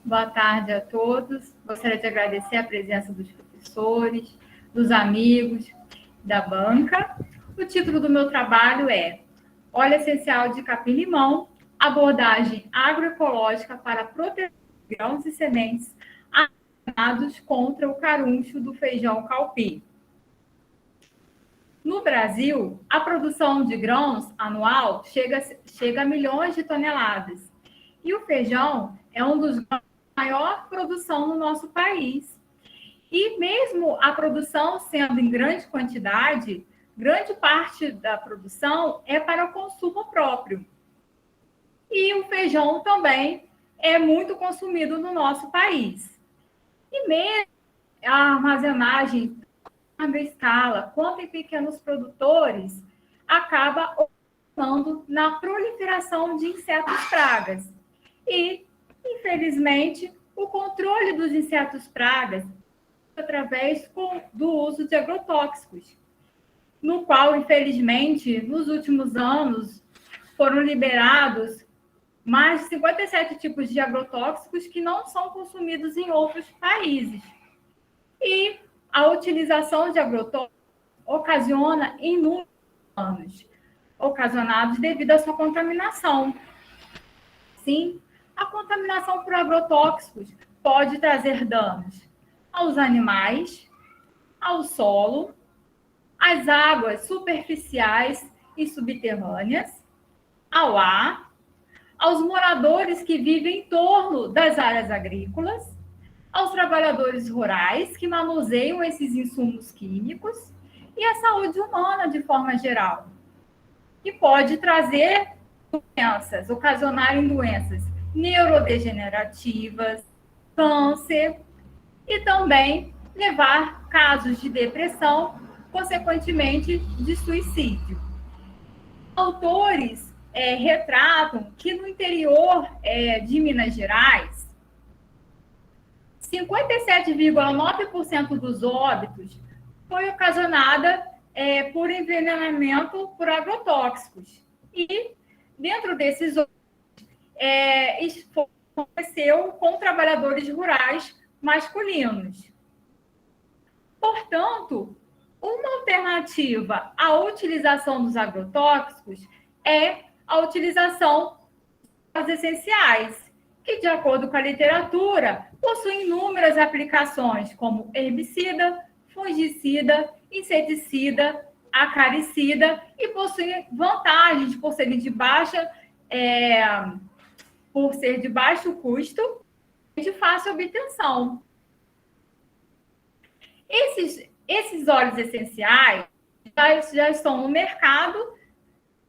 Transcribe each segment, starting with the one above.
Boa tarde a todos. Gostaria de agradecer a presença dos professores, dos amigos, da banca. O título do meu trabalho é Óleo Essencial de Capim-Limão, abordagem agroecológica para proteger grãos e sementes armazenados contra o caruncho do feijão calpi. No Brasil, a produção de grãos anual chega a milhões de toneladas. E o feijão é um dos grãos de maior produção no nosso país. E mesmo a produção sendo em grande quantidade, grande parte da produção é para o consumo próprio. E o feijão também é muito consumido no nosso país. E mesmo a armazenagem a larga escala, quanto em pequenos produtores, acaba ocasionando na proliferação de insetos pragas. E, infelizmente, o controle dos insetos pragas através do uso de agrotóxicos, no qual, infelizmente, nos últimos anos, foram liberados mais de 57 tipos de agrotóxicos que não são consumidos em outros países. E a utilização de agrotóxicos ocasiona inúmeros danos, ocasionados devido à sua contaminação. Sim, a contaminação por agrotóxicos pode trazer danos aos animais, ao solo, às águas superficiais e subterrâneas, ao ar, aos moradores que vivem em torno das áreas agrícolas, aos trabalhadores rurais que manuseiam esses insumos químicos e à saúde humana de forma geral. E pode trazer doenças, ocasionarem doenças neurodegenerativas, câncer e também levar casos de depressão, consequentemente de suicídio. Autores retratam que no interior de Minas Gerais, 57,9% dos óbitos foi ocasionada por envenenamento por agrotóxicos. E dentro desses óbitos, aconteceu com trabalhadores rurais masculinos. Portanto, uma alternativa à utilização dos agrotóxicos é a utilização dos essenciais, que, de acordo com a literatura, possuem inúmeras aplicações, como herbicida, fungicida, inseticida, acaricida, e possuem vantagens por serem por ser de baixo custo e de fácil obtenção. Esses óleos essenciais já estão no mercado,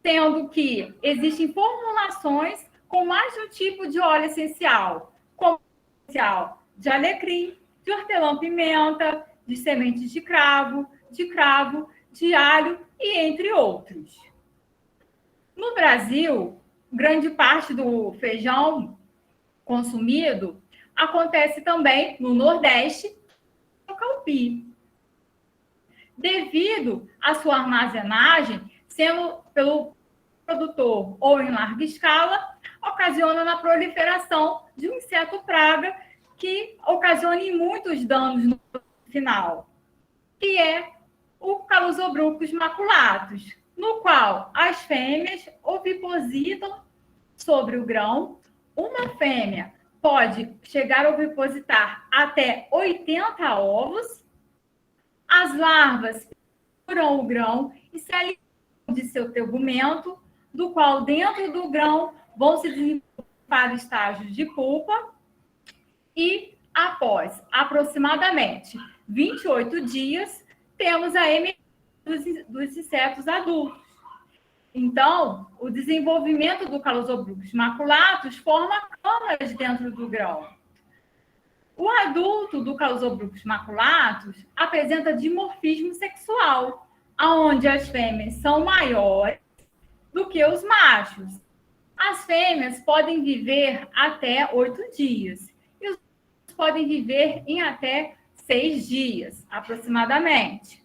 sendo que existem formulações com mais de um tipo de óleo essencial, como essencial de alecrim, de hortelã-pimenta, de sementes de cravo, de alho e entre outros. No Brasil, grande parte do feijão consumido acontece também no Nordeste e no calpi. Devido à sua armazenagem, sendo pelo produtor ou em larga escala, ocasiona na proliferação de um inseto praga que ocasiona muitos danos no final, que é o Calosobrucus maculatus, no qual as fêmeas ovipositam sobre o grão. Uma fêmea pode chegar a ovipositar até 80 ovos. As larvas furam o grão e se alimentam de seu tegumento, do qual dentro do grão vão se desenvolver para estágios de pupa e, após aproximadamente 28 dias, temos a emergência dos insetos adultos. Então, o desenvolvimento do Calosobrucus maculatus forma câmaras dentro do grão. O adulto do Calosobrucus maculatus apresenta dimorfismo sexual, onde as fêmeas são maiores do que os machos. As fêmeas podem viver até 8 dias e os machos podem viver em até 6 dias, aproximadamente.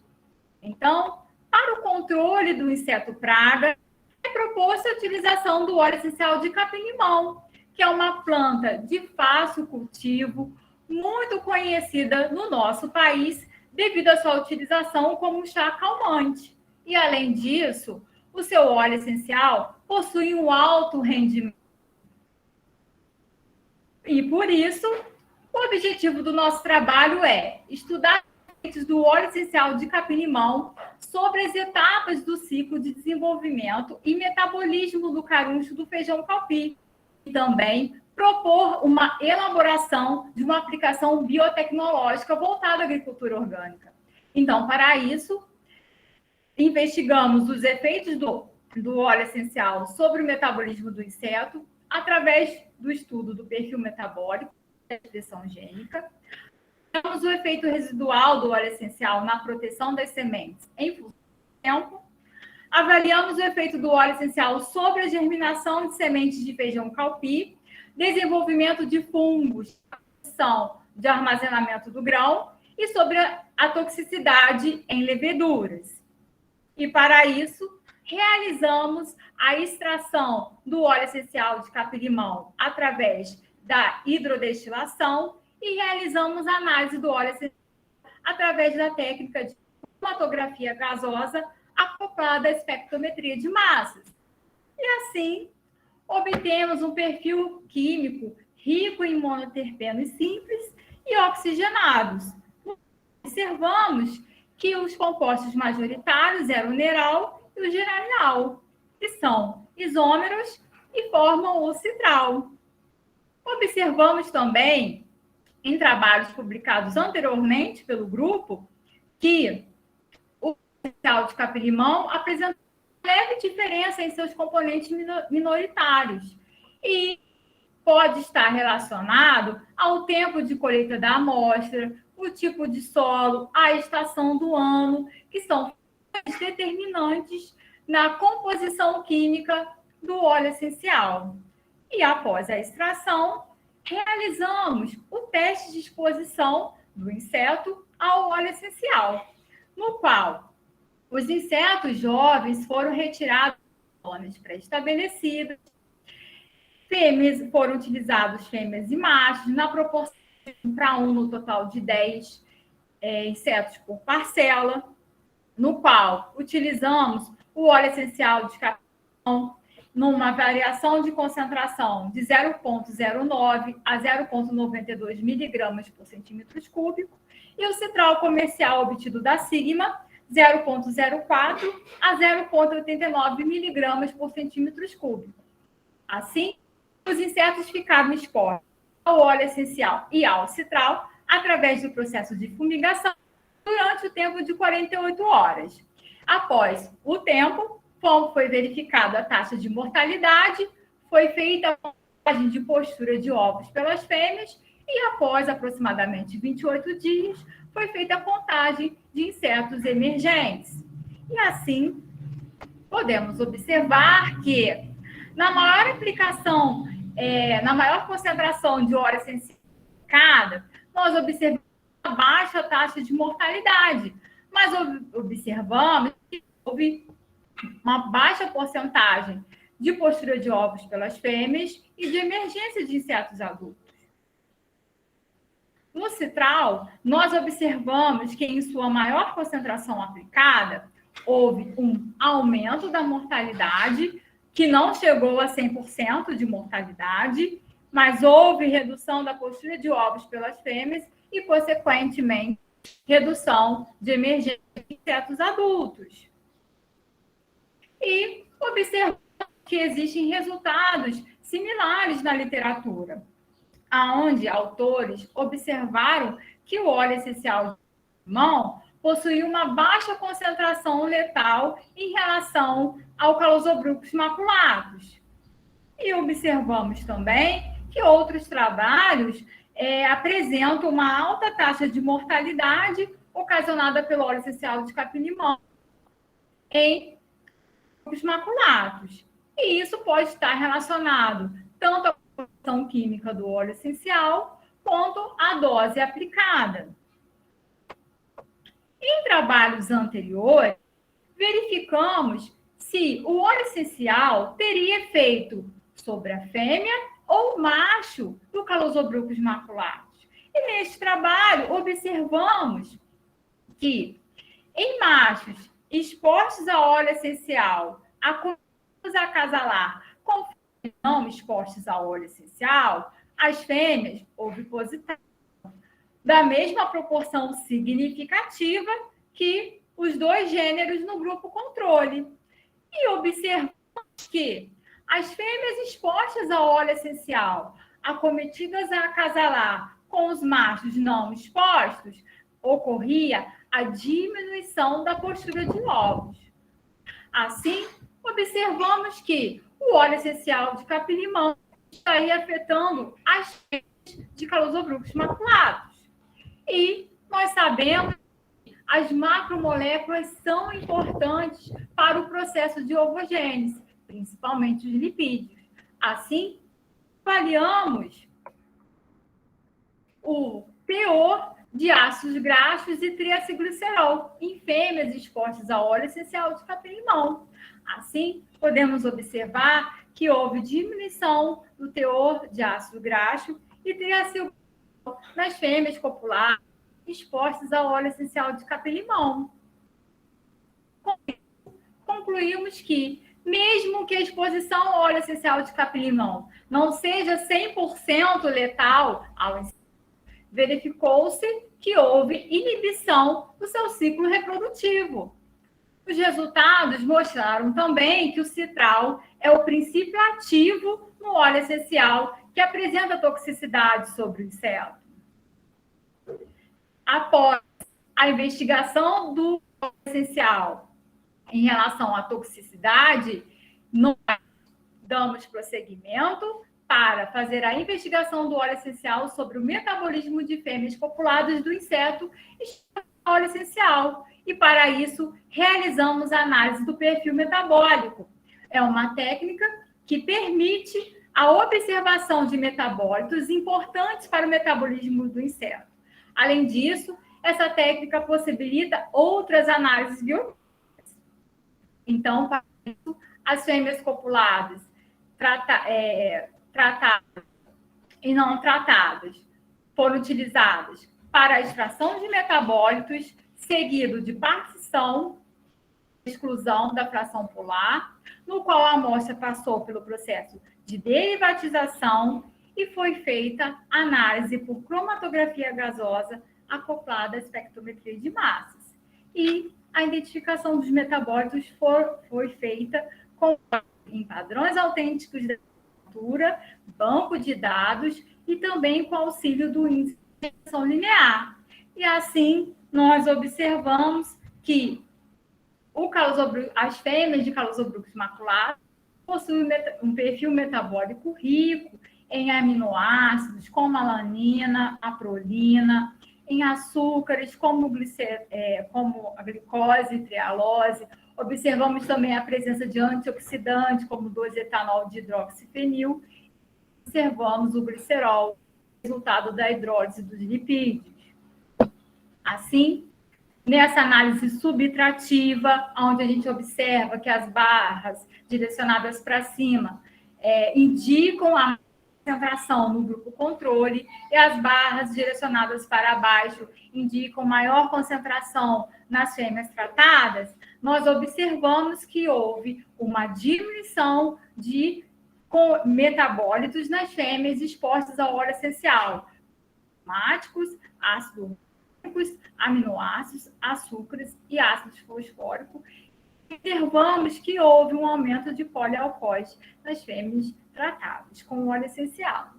Então, para o controle do inseto praga, é proposta a utilização do óleo essencial de capim-limão, que é uma planta de fácil cultivo, muito conhecida no nosso país devido à sua utilização como chá calmante. E, além disso, o seu óleo essencial possui um alto rendimento. E, por isso, o objetivo do nosso trabalho é estudar os efeitos do óleo essencial de capim-limão sobre as etapas do ciclo de desenvolvimento e metabolismo do caruncho do feijão calpi. E também propor uma elaboração de uma aplicação biotecnológica voltada à agricultura orgânica. Então, para isso, investigamos os efeitos do óleo essencial sobre o metabolismo do inseto através do estudo do perfil metabólico da expressão gênica. Temos o efeito residual do óleo essencial na proteção das sementes em função do tempo. Avaliamos o efeito do óleo essencial sobre a germinação de sementes de feijão calpi, desenvolvimento de fungos, de armazenamento do grão e sobre a toxicidade em leveduras. E, para isso, realizamos a extração do óleo essencial de capim-limão através da hidrodestilação e realizamos a análise do óleo essencial através da técnica de cromatografia gasosa acoplada à espectrometria de massas. E, assim, obtemos um perfil químico rico em monoterpenos simples e oxigenados. Observamos que os compostos majoritários eram o neral e o geranial, que são isômeros e formam o citral. Observamos também, em trabalhos publicados anteriormente pelo grupo, que o essencial de capim-limão apresenta uma leve diferença em seus componentes minoritários e pode estar relacionado ao tempo de colheita da amostra, o tipo de solo, a estação do ano, que são determinantes na composição química do óleo essencial. E, após a extração, realizamos o teste de exposição do inseto ao óleo essencial, no qual os insetos jovens foram retirados de zonas pré-estabelecidas, foram utilizados fêmeas e machos, na proporção para 1 no total de 10 insetos por parcela, no qual utilizamos o óleo essencial de capim-limão numa variação de concentração de 0,09 a 0,92 miligramas por centímetro cúbico, e o citral comercial obtido da Sigma, 0,04 a 0,89 miligramas por centímetro cúbico. Assim, os insetos ficaram expostos ao óleo essencial e ao citral através do processo de fumigação durante o tempo de 48 horas. Após o tempo, foi verificada a taxa de mortalidade, foi feita a contagem de postura de ovos pelas fêmeas e, após aproximadamente 28 dias, foi feita a contagem de insetos emergentes. E, assim, podemos observar que, na maior aplicação, na maior concentração de óleo essencial, nós observamos uma baixa taxa de mortalidade, mas observamos que houve uma baixa porcentagem de postura de ovos pelas fêmeas e de emergência de insetos adultos. No citral, nós observamos que, em sua maior concentração aplicada, houve um aumento da mortalidade, que não chegou a 100% de mortalidade, mas houve redução da postura de ovos pelas fêmeas e, consequentemente, redução de emergência de insetos adultos. E observamos que existem resultados similares na literatura, onde autores observaram que o óleo essencial de limão possui uma baixa concentração letal em relação ao Calosobrucus maculatus. E observamos também que outros trabalhos apresentam uma alta taxa de mortalidade ocasionada pelo óleo essencial de capim-limão em Calosobrucus maculatus. E isso pode estar relacionado tanto à composição química do óleo essencial quanto à dose aplicada. Em trabalhos anteriores, verificamos se o óleo essencial teria efeito sobre a fêmea ou macho do Calosobrucos maculatus. E neste trabalho, observamos que em machos expostos a óleo essencial, acolhidos a acasalar, com não expostos a óleo essencial, as fêmeas ovipositaram da mesma proporção significativa que os dois gêneros no grupo controle. E observamos que as fêmeas expostas a óleo essencial, acometidas a acasalar com os machos não expostos, ocorria a diminuição da postura de ovos. Assim, observamos que o óleo essencial de capim-limão estaria afetando as fêmeas de Calosobrucos maculatus. E nós sabemos que as macromoléculas são importantes para o processo de ovogênese, principalmente os lipídios. Assim, avaliamos o teor de ácidos graxos e triacilglicerol em fêmeas expostas a óleo essencial de capim-limão. Assim, podemos observar que houve diminuição do teor de ácido graxo e triacilglicerol nas fêmeas copulares expostas a óleo essencial de capim-limão. Concluímos que, mesmo que a exposição ao óleo essencial de capim-limão não seja 100% letal ao inseto, verificou-se que houve inibição do seu ciclo reprodutivo. Os resultados mostraram também que o citral é o princípio ativo no óleo essencial que apresenta toxicidade sobre o inseto. Após a investigação do óleo essencial em relação à toxicidade, nós damos prosseguimento para fazer a investigação do óleo essencial sobre o metabolismo de fêmeas copuladas do inseto óleo essencial. E, para isso, realizamos a análise do perfil metabólico. É uma técnica que permite a observação de metabólitos importantes para o metabolismo do inseto. Além disso, essa técnica possibilita outras análises biológicas. Então, para isso, as fêmeas copuladas tratadas e não tratadas foram utilizadas para a extração de metabólitos, seguido de partição, exclusão da fração polar, no qual a amostra passou pelo processo de derivatização e foi feita análise por cromatografia gasosa acoplada à espectrometria de massas. E a identificação dos metabólitos foi feita em padrões autênticos da cultura, banco de dados e também com auxílio do índice de regressão linear. E assim, nós observamos que as fêmeas de Calosobrucos maculatus possuem um perfil metabólico rico em aminoácidos, como a alanina, a prolina, em açúcares, como a glicose e trialose. Observamos também a presença de antioxidantes, como 2-etanol de hidroxifenil. Observamos o glicerol, resultado da hidrólise dos lipídios. Assim, nessa análise subtrativa, onde a gente observa que as barras direcionadas para cima indicam a concentração no grupo controle e as barras direcionadas para baixo indicam maior concentração nas fêmeas tratadas, nós observamos que houve uma diminuição de metabólitos nas fêmeas expostas ao óleo essencial, aromáticos, ácidos úricos, aminoácidos, açúcares e ácidos fosfóricos. Observamos que houve um aumento de polialcoóis nas fêmeas tratadas com óleo essencial.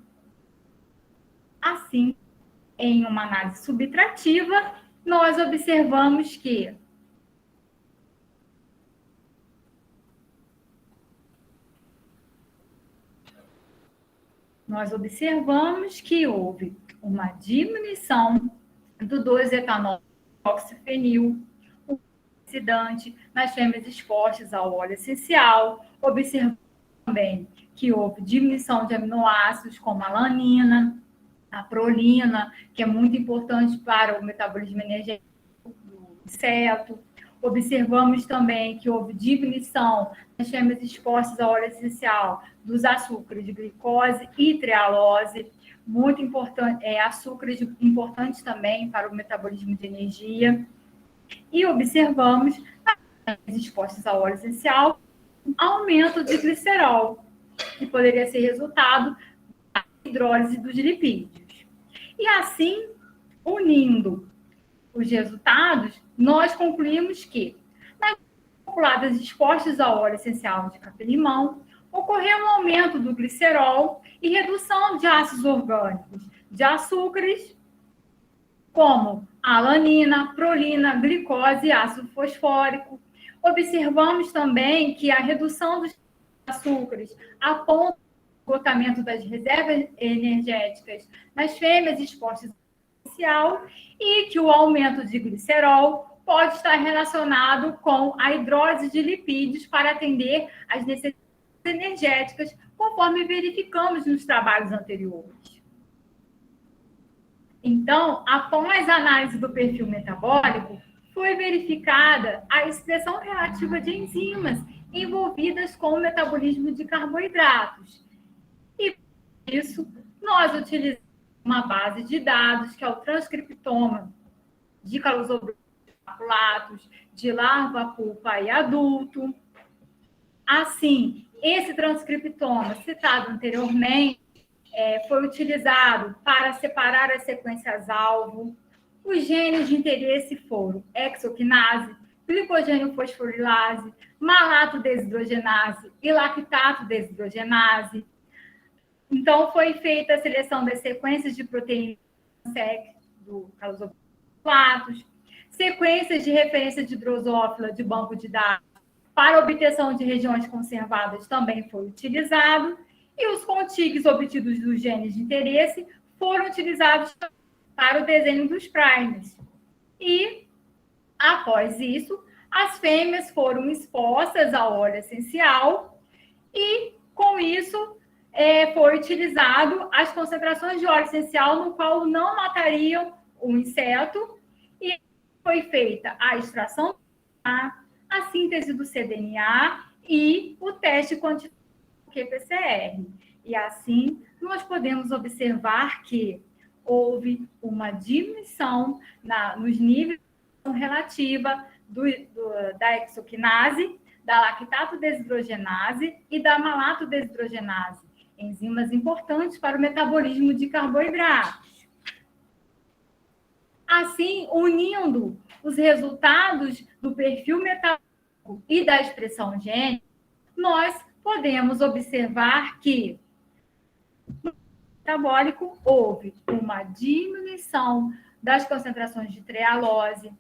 Assim, em uma análise subtrativa, nós observamos que houve uma diminuição do 2-etanol oxifenil, oxidante nas fêmeas expostas ao óleo essencial. Observamos também que houve diminuição de aminoácidos como a alanina, a prolina, que é muito importante para o metabolismo energético do inseto. Observamos também que houve diminuição nas fêmeas expostas ao óleo essencial dos açúcares de glicose e trealose, muito importante, açúcares importantes também para o metabolismo de energia. E observamos nas fêmeas expostas ao óleo essencial aumento de glicerol, que poderia ser resultado da hidrólise dos lipídios. E assim, unindo os resultados, nós concluímos que nas populadas expostas ao óleo essencial de capim-limão, ocorreu um aumento do glicerol e redução de ácidos orgânicos, de açúcares, como alanina, prolina, glicose e ácido fosfórico. Observamos também que a redução dos açúcares aponta o esgotamento das reservas energéticas nas fêmeas expostas ao essencial e que o aumento de glicerol pode estar relacionado com a hidrólise de lipídios para atender às necessidades energéticas, conforme verificamos nos trabalhos anteriores. Então, após a análise do perfil metabólico, foi verificada a expressão relativa de enzimas envolvidas com o metabolismo de carboidratos. E, por isso, nós utilizamos uma base de dados, que é o transcriptoma de calosogros maculatos, de larva, pupa e adulto. Assim, esse transcriptoma citado anteriormente foi utilizado para separar as sequências-alvo. Os genes de interesse foram hexoquinase, glicogênio fosforilase, malato desidrogenase e lactato desidrogenase. Então, foi feita a seleção das sequências de proteína SEC do calosogros maculatos, sequências de referência de drosófila de banco de dados para obtenção de regiões conservadas também foi utilizado, e os contigs obtidos dos genes de interesse foram utilizados para o desenho dos primers. E, após isso, as fêmeas foram expostas ao óleo essencial e, com isso, foi utilizado as concentrações de óleo essencial no qual não matariam o inseto, e foi feita a extração do DNA, a síntese do cDNA e o teste quantitativo qPCR. E assim, nós podemos observar que houve uma diminuição nos níveis relativa da hexoquinase, da lactato desidrogenase e da malato desidrogenase, enzimas importantes para o metabolismo de carboidratos. Assim, unindo os resultados do perfil metabólico e da expressão gênica, nós podemos observar que no metabólico houve uma diminuição das concentrações de trealose.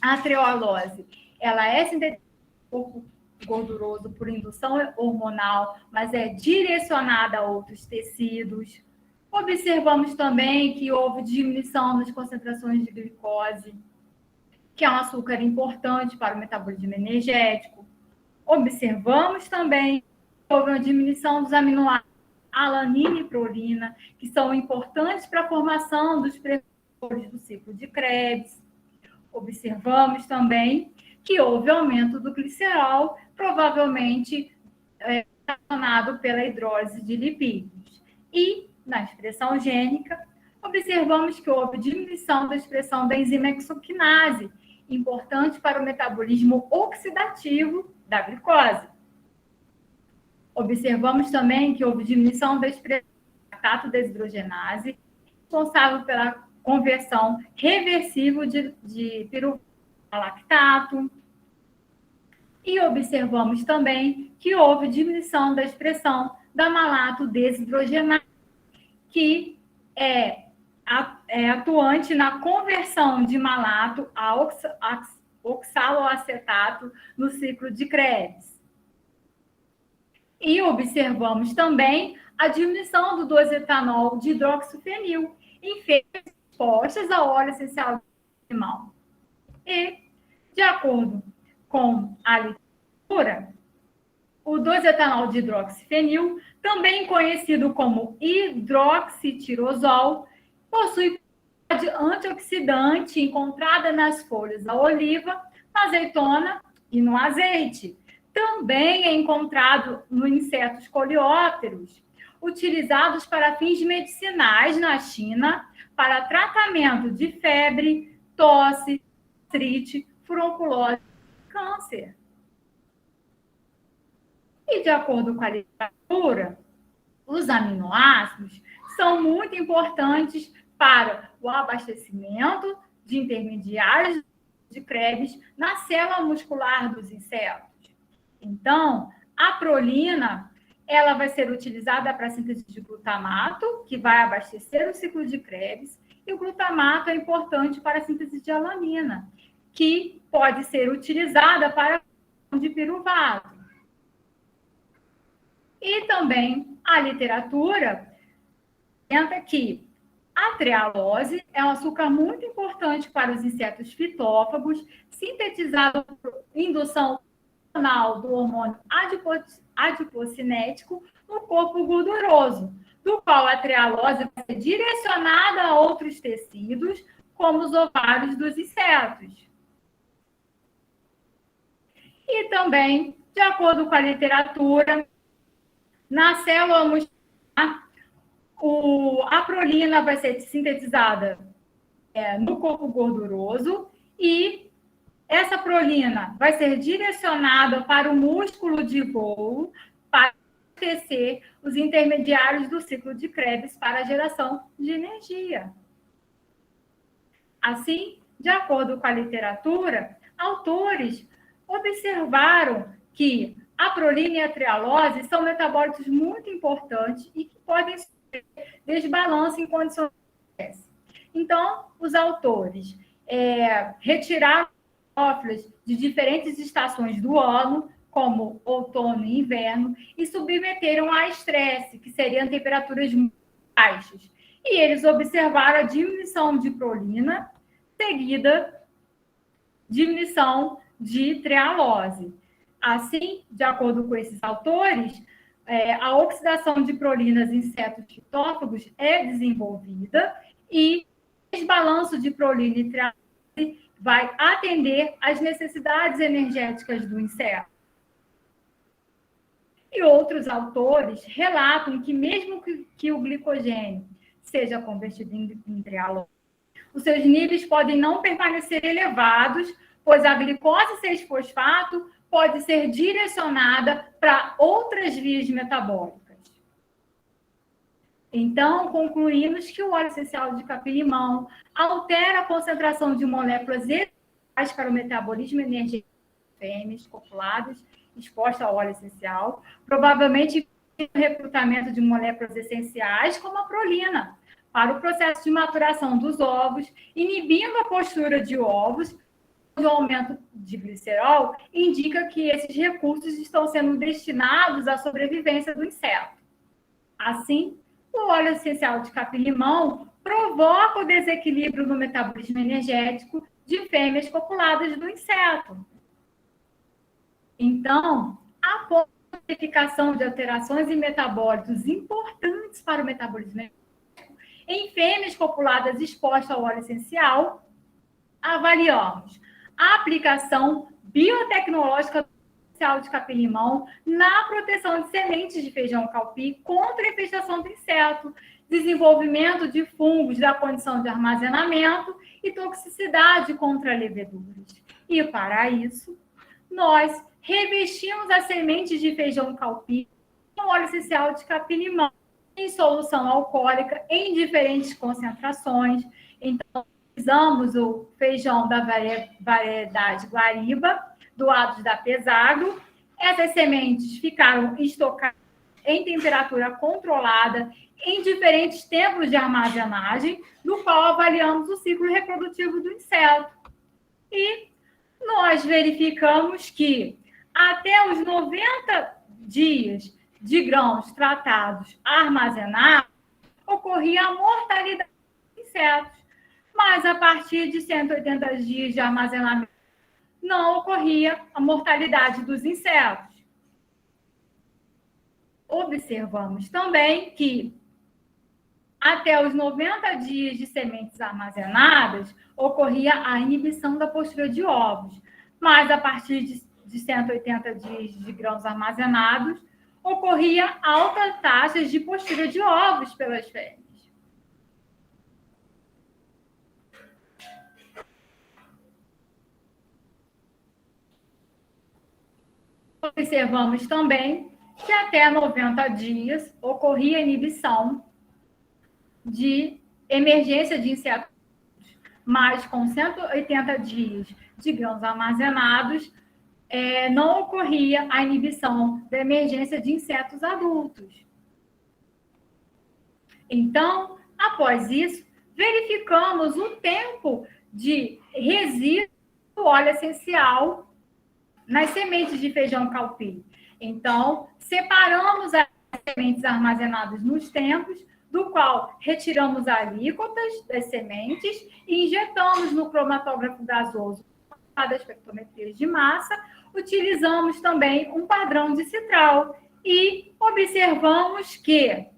A trealose, ela é sintetizada no corpo gorduroso por indução hormonal, mas é direcionada a outros tecidos. Observamos também que houve diminuição nas concentrações de glicose, que é um açúcar importante para o metabolismo energético. Observamos também que houve uma diminuição dos aminoácidos alanina e prolina, que são importantes para a formação dos precursores do ciclo de Krebs. Observamos também que houve aumento do glicerol, provavelmente relacionado pela hidrólise de lipídios. E, na expressão gênica, observamos que houve diminuição da expressão da enzima hexoquinase, importante para o metabolismo oxidativo da glicose. Observamos também que houve diminuição da expressão da lactato desidrogenase, responsável pela conversão reversível de piruvate a lactato. E observamos também que houve diminuição da expressão da malato desidrogenase, que é atuante na conversão de malato a oxaloacetato no ciclo de Krebs. E observamos também a diminuição do dosetanol de hidroxifenil em fêmeas expostas ao óleo essencial animal. E, de acordo com a literatura, o dosetanol de hidroxifenil, também conhecido como hidroxitirosol, possui propriedade antioxidante encontrada nas folhas da oliva, na azeitona e no azeite. Também é encontrado nos insetos coleópteros, utilizados para fins medicinais na China, para tratamento de febre, tosse, artrite, furunculose e câncer. E, de acordo com a literatura, os aminoácidos são muito importantes para o abastecimento de intermediários de Krebs na célula muscular dos insetos. Então, a prolina, ela vai ser utilizada para a síntese de glutamato, que vai abastecer o ciclo de Krebs, e o glutamato é importante para a síntese de alanina, que pode ser utilizada para a produção de piruvato. E também a literatura comenta que a trealose é um açúcar muito importante para os insetos fitófagos, sintetizado por indução do hormônio adipocinético no corpo gorduroso, do qual a trealose vai ser direcionada a outros tecidos, como os ovários dos insetos. E também, de acordo com a literatura, na célula muscular, a prolina vai ser sintetizada no corpo gorduroso e essa prolina vai ser direcionada para o músculo de voo para abastecer os intermediários do ciclo de Krebs para a geração de energia. Assim, de acordo com a literatura, autores observaram que a prolina e a trealose são metabólitos muito importantes e que podem sofrer desbalanço em condições de estresse. Então, os autores retiraram pedrófilas de diferentes estações do ano, como outono e inverno, e submeteram a estresse, que seriam temperaturas muito baixas. E eles observaram a diminuição de prolina, seguida diminuição de trealose. Assim, de acordo com esses autores, a oxidação de prolinas em insetos fitófagos é desenvolvida e o desbalanço de prolina e trealose vai atender às necessidades energéticas do inseto. E outros autores relatam que mesmo que o glicogênio seja convertido em trealose, os seus níveis podem não permanecer elevados, pois a glicose 6-fosfato pode ser direcionada para outras vias metabólicas. Então, concluímos que o óleo essencial de capim-limão altera a concentração de moléculas essenciais para o metabolismo energético de fêmeas copuladas expostas ao óleo essencial, provavelmente o recrutamento de moléculas essenciais, como a prolina, para o processo de maturação dos ovos, inibindo a postura de ovos. O aumento de glicerol indica que esses recursos estão sendo destinados à sobrevivência do inseto. Assim, o óleo essencial de capim-limão provoca o desequilíbrio no metabolismo energético de fêmeas copuladas do inseto. Então, após a identificação de alterações em metabólitos importantes para o metabolismo energético, em fêmeas copuladas expostas ao óleo essencial, avaliamos a aplicação biotecnológica do óleo essencial de capim-limão na proteção de sementes de feijão calpi contra a infestação do inseto, desenvolvimento de fungos da condição de armazenamento e toxicidade contra leveduras. E, para isso, nós revestimos as sementes de feijão calpi com óleo essencial de capim-limão em solução alcoólica em diferentes concentrações. Então, utilizamos o feijão da variedade Guariba, doados da Pesagro. Essas sementes ficaram estocadas em temperatura controlada em diferentes tempos de armazenagem, no qual avaliamos o ciclo reprodutivo do inseto. E nós verificamos que até os 90 dias de grãos tratados armazenados, ocorria a mortalidade dos insetos. Mas a partir de 180 dias de armazenamento, não ocorria a mortalidade dos insetos. Observamos também que até os 90 dias de sementes armazenadas, ocorria a inibição da postura de ovos. mas a partir de 180 dias de grãos armazenados, ocorria alta taxa de postura de ovos pelas fêmeas. Observamos também que até 90 dias ocorria inibição de emergência de insetos, mas com 180 dias de grãos armazenados, não ocorria a inibição da emergência de insetos adultos. Então, após isso, verificamos o tempo de resíduo do óleo essencial nas sementes de feijão calpi. Então, separamos as sementes armazenadas nos tempos, do qual retiramos alíquotas das sementes e injetamos no cromatógrafo gasoso das espectrometrias de massa. Utilizamos também um padrão de citral e observamos que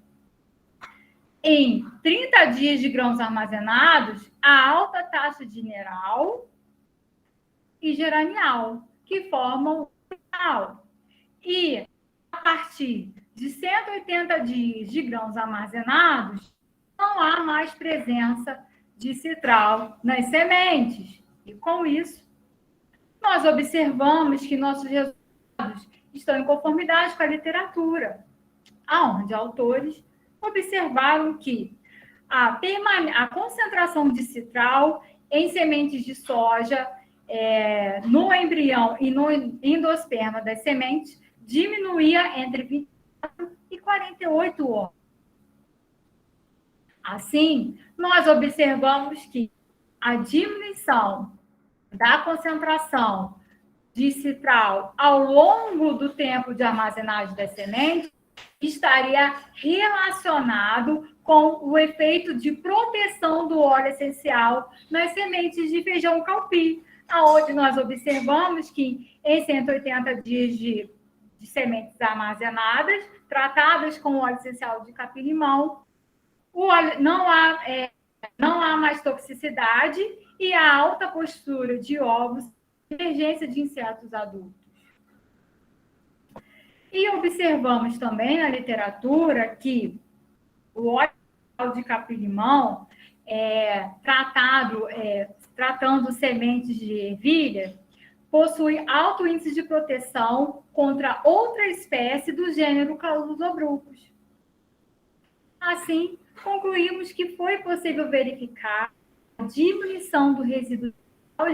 em 30 dias de grãos armazenados, há alta taxa de neral e geranial, que formam o citral. E a partir de 180 dias de grãos armazenados, não há mais presença de citral nas sementes. E com isso, nós observamos que nossos resultados estão em conformidade com a literatura, onde autores observaram que a concentração de citral em sementes de soja, no embrião e no endosperma das sementes, diminuía entre 24 e 48 horas. Assim, nós observamos que a diminuição da concentração de citral ao longo do tempo de armazenagem das sementes estaria relacionado com o efeito de proteção do óleo essencial nas sementes de feijão calpi, aonde nós observamos que em 180 dias de sementes armazenadas, tratadas com óleo essencial de capim-limão, não há mais toxicidade e a alta postura de ovos e emergência de insetos adultos. E observamos também na literatura que o óleo de capim-limão, tratando sementes de ervilha, possui alto índice de proteção contra outra espécie do gênero Calusobrucos. Assim, concluímos que foi possível verificar a diminuição do resíduo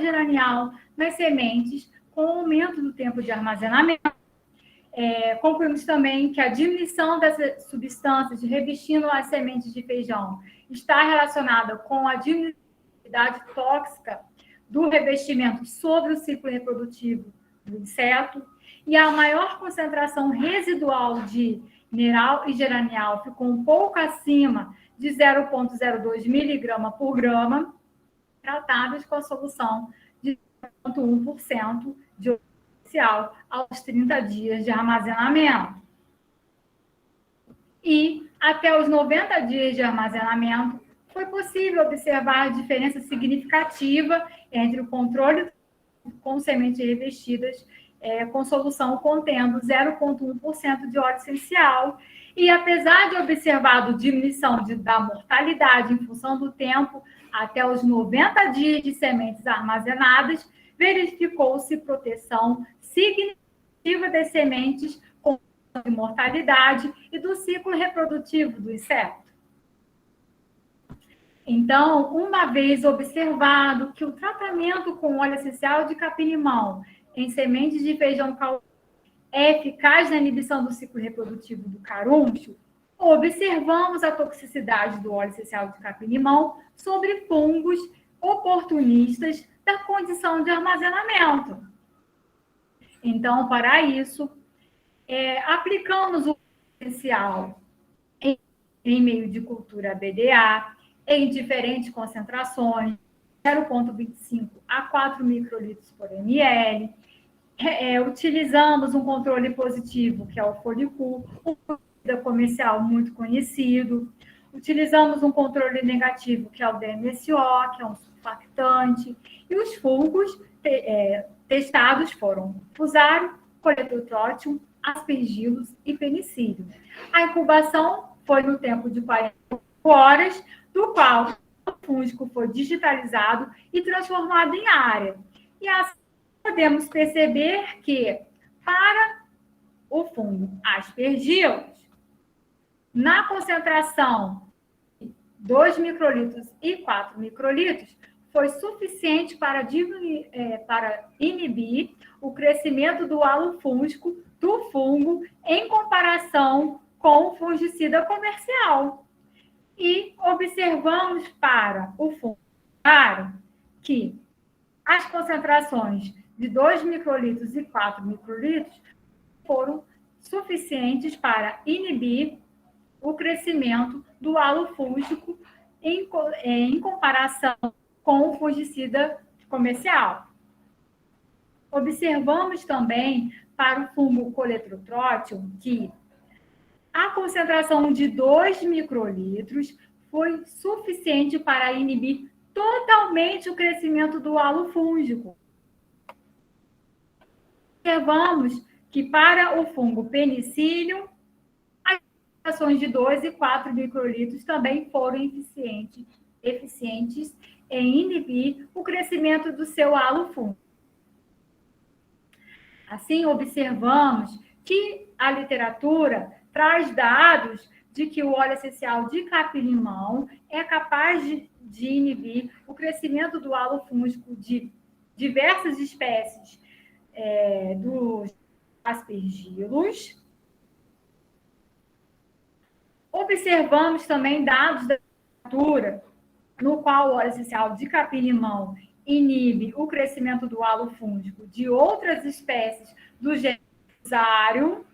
geranial nas sementes com o aumento do tempo de armazenamento. Concluímos também que a diminuição das substâncias revestindo as sementes de feijão está relacionada com a diminuição tóxica do revestimento sobre o ciclo reprodutivo do inseto, e a maior concentração residual de neral e geranial ficou um pouco acima de 0,02 miligrama por grama, tratadas com a solução de 0,1% de óleo essencial aos 30 dias de armazenamento. E até os 90 dias de armazenamento, foi possível observar diferença significativa entre o controle com sementes revestidas com solução contendo 0,1% de óleo essencial. E apesar de observado diminuição da mortalidade em função do tempo até os 90 dias de sementes armazenadas, verificou-se proteção significativa das sementes com mortalidade e do ciclo reprodutivo do inseto. Então, uma vez observado que o tratamento com óleo essencial de capim-limão em sementes de feijão calpi é eficaz na inibição do ciclo reprodutivo do carúncio, observamos a toxicidade do óleo essencial de capim-limão sobre fungos oportunistas da condição de armazenamento. Então, para isso, aplicamos o óleo essencial em meio de cultura BDA, em diferentes concentrações, 0,25 a 4 microlitros por ml. Utilizamos um controle positivo, que é o Folicu, um comercial muito conhecido. Utilizamos um controle negativo, que é o DMSO, que é um surfactante. E os fungos testados foram fusário, coletrotrótium, aspergillus e penicílio. A incubação foi no tempo de 48 horas, do qual o fúngico foi digitalizado e transformado em área. E assim podemos perceber que, para o fungo aspergillus, na concentração de 2 microlitros e 4 microlitros, foi suficiente para inibir o crescimento do halo fúngico do fungo em comparação com o fungicida comercial. E observamos para o fungo que as concentrações de 2 microlitros e 4 microlitros foram suficientes para inibir o crescimento do halo fúngico em comparação com o fungicida comercial. Observamos também para o fungo coletrotrótium que a concentração de 2 microlitros foi suficiente para inibir totalmente o crescimento do halo fúngico. Observamos que para o fungo penicílio, as concentrações de 2 e 4 microlitros também foram eficientes em inibir o crescimento do seu halo fúngico. Assim, observamos que a literatura traz dados de que o óleo essencial de capim-limão é capaz de inibir o crescimento do halo fúngico de diversas espécies dos aspergillus. Observamos também dados da literatura no qual o óleo essencial de capim-limão inibe o crescimento do halo fúngico de outras espécies do gênero Fusarium.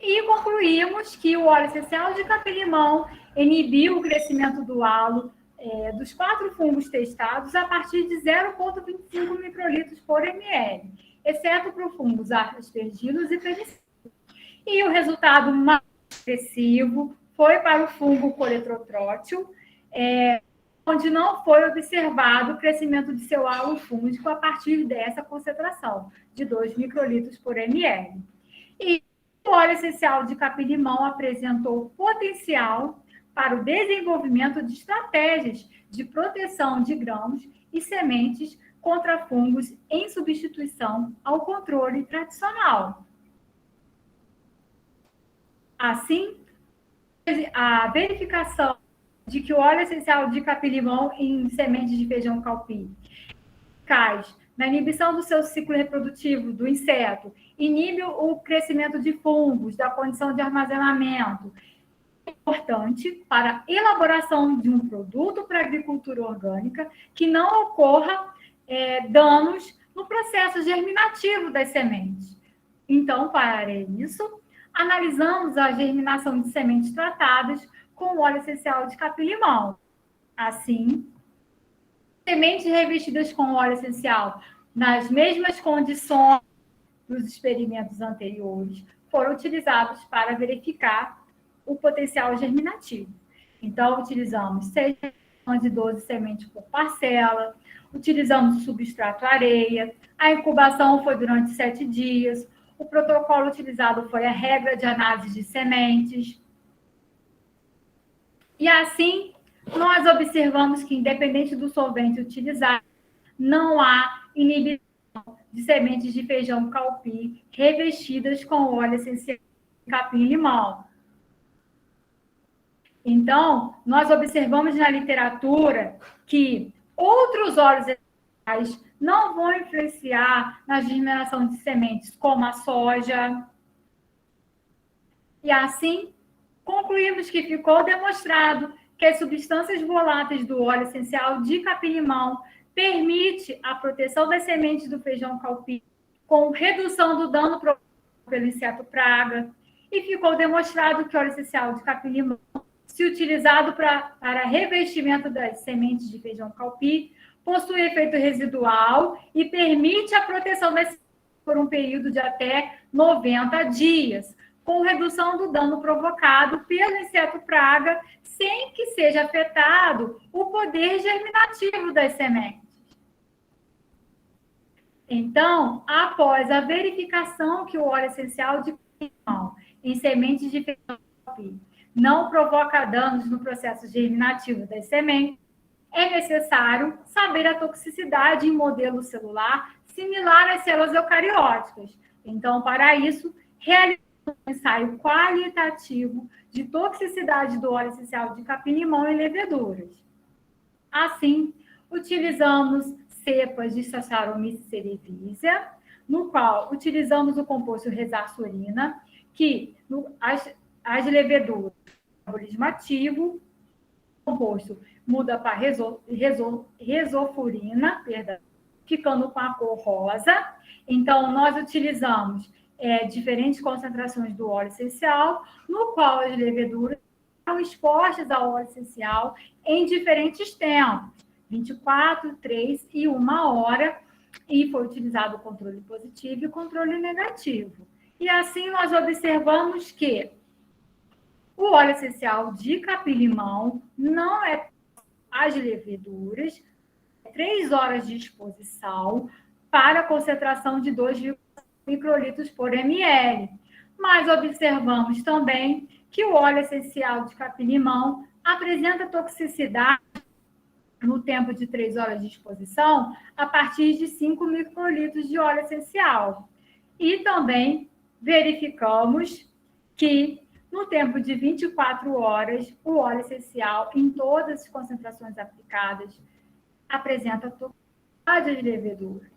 E concluímos que o óleo essencial de capim-limão inibiu o crescimento do halo dos 4 fungos testados a partir de 0,25 microlitros por ml, exceto para os fungos aspergillus e penicillium. E o resultado mais expressivo foi para o fungo coletrotrótium, onde não foi observado o crescimento de seu halo fúngico a partir dessa concentração, de 2 microlitros por ml. E o óleo essencial de capim-limão apresentou potencial para o desenvolvimento de estratégias de proteção de grãos e sementes contra fungos em substituição ao controle tradicional. Assim, a verificação de que o óleo essencial de capim-limão em sementes de feijão calpi eficaz na inibição do seu ciclo reprodutivo do inseto, inibe o crescimento de fungos, da condição de armazenamento, é importante para a elaboração de um produto para a agricultura orgânica que não ocorra danos no processo germinativo das sementes. Então, para isso, analisamos a germinação de sementes tratadas com óleo essencial de capim-limão. Assim, sementes revestidas com óleo essencial nas mesmas condições dos experimentos anteriores foram utilizados para verificar o potencial germinativo. Então, utilizamos 6 de 12 sementes por parcela, utilizamos substrato areia, a incubação foi durante 7 dias, o protocolo utilizado foi a regra de análise de sementes. E assim, nós observamos que, independente do solvente utilizado, não há inibição de sementes de feijão calpi revestidas com óleo essencial de capim-limão. Então, nós observamos na literatura que outros óleos essenciais não vão influenciar na germinação de sementes, como a soja. E assim, concluímos que ficou demonstrado que as substâncias voláteis do óleo essencial de capim-limão permite a proteção das sementes do feijão calpi com redução do dano provocado pelo inseto praga. E ficou demonstrado que o óleo essencial de capim-limão, se utilizado para revestimento das sementes de feijão calpi, possui efeito residual e permite a proteção das sementes por um período de até 90 dias, com redução do dano provocado pelo inseto praga, sem que seja afetado o poder germinativo das sementes. Então, após a verificação que o óleo essencial de capim-limão em sementes de feijão não provoca danos no processo germinativo das sementes, é necessário saber a toxicidade em modelo celular similar às células eucarióticas. Então, para isso, realizamos um ensaio qualitativo de toxicidade do óleo essencial de capim-limão em leveduras. Assim, utilizamos cepas de Saccharomyces cerevisiae, no qual utilizamos o composto resarsurina, que as leveduras metabolismo ativo, o composto muda para resofurina, perdão, ficando com a cor rosa. Então, nós utilizamos diferentes concentrações do óleo essencial, no qual as leveduras são expostas ao óleo essencial em diferentes tempos, 24, 3 e 1 hora, e foi utilizado o controle positivo e o controle negativo. E assim nós observamos que o óleo essencial de capim-limão não é as leveduras, 3 horas de exposição para concentração de 2 microlitros por ml. Mas observamos também que o óleo essencial de capim-limão apresenta toxicidade no tempo de 3 horas de exposição a partir de 5 microlitros de óleo essencial. E também verificamos que no tempo de 24 horas, o óleo essencial, em todas as concentrações aplicadas, apresenta toxicidade às leveduras.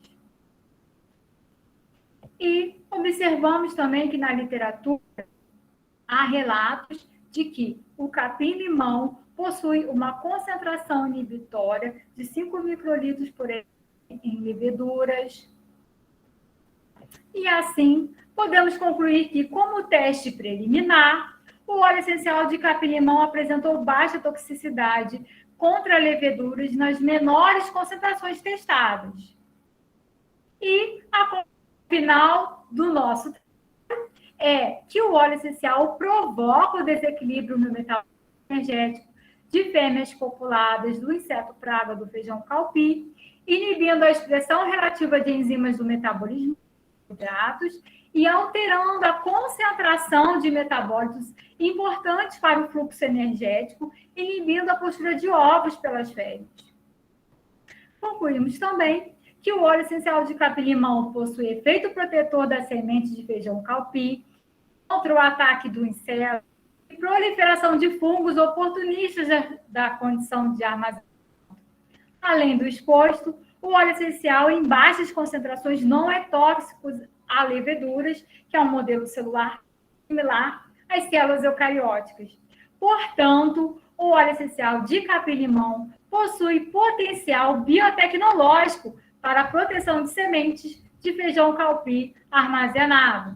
E observamos também que na literatura há relatos de que o capim-limão possui uma concentração inibitória de 5 microlitros por ml em leveduras. E assim, podemos concluir que, como teste preliminar, o óleo essencial de capim-limão apresentou baixa toxicidade contra leveduras nas menores concentrações testadas. E a final do nosso trabalho é que o óleo essencial provoca o desequilíbrio no metabolismo energético de fêmeas copuladas do inseto praga do feijão calpi, inibindo a expressão relativa de enzimas do metabolismo de hidratos e alterando a concentração de metabólitos importantes para o fluxo energético, inibindo a postura de ovos pelas fêmeas. Concluímos também que o óleo essencial de capim-limão possui efeito protetor das sementes de feijão calpi contra o ataque do inseto e proliferação de fungos oportunistas da condição de armazenamento. Além do exposto, o óleo essencial em baixas concentrações não é tóxico a leveduras, que é um modelo celular similar às células eucarióticas. Portanto, o óleo essencial de capim-limão possui potencial biotecnológico para a proteção de sementes de feijão calpi armazenado.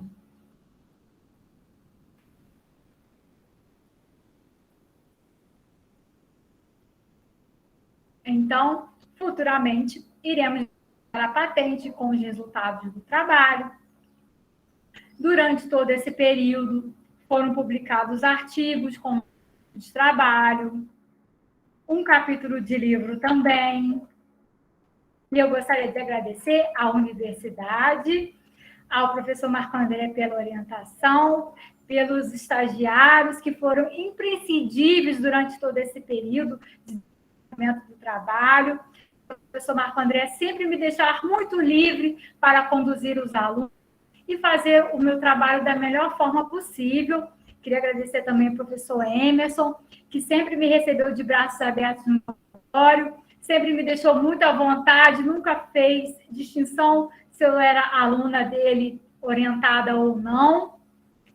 Então, futuramente, iremos para a patente com os resultados do trabalho. Durante todo esse período, foram publicados artigos com de trabalho, um capítulo de livro também. E eu gostaria de agradecer à universidade, ao professor Marco André pela orientação, pelos estagiários que foram imprescindíveis durante todo esse período de desenvolvimento do trabalho. O professor Marco André sempre me deixar muito livre para conduzir os alunos e fazer o meu trabalho da melhor forma possível. Queria agradecer também ao professor Emerson, que sempre me recebeu de braços abertos no laboratório, sempre me deixou muito à vontade, nunca fez distinção se eu era aluna dele, orientada ou não.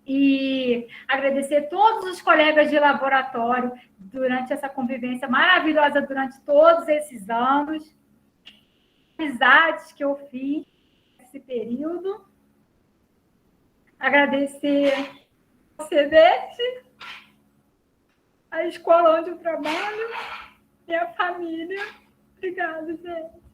E agradecer todos os colegas de laboratório durante essa convivência maravilhosa durante todos esses anos, amizades que eu fiz nesse período. Agradecer ao CEDET, a escola onde eu trabalho e a família. Obrigada, gente.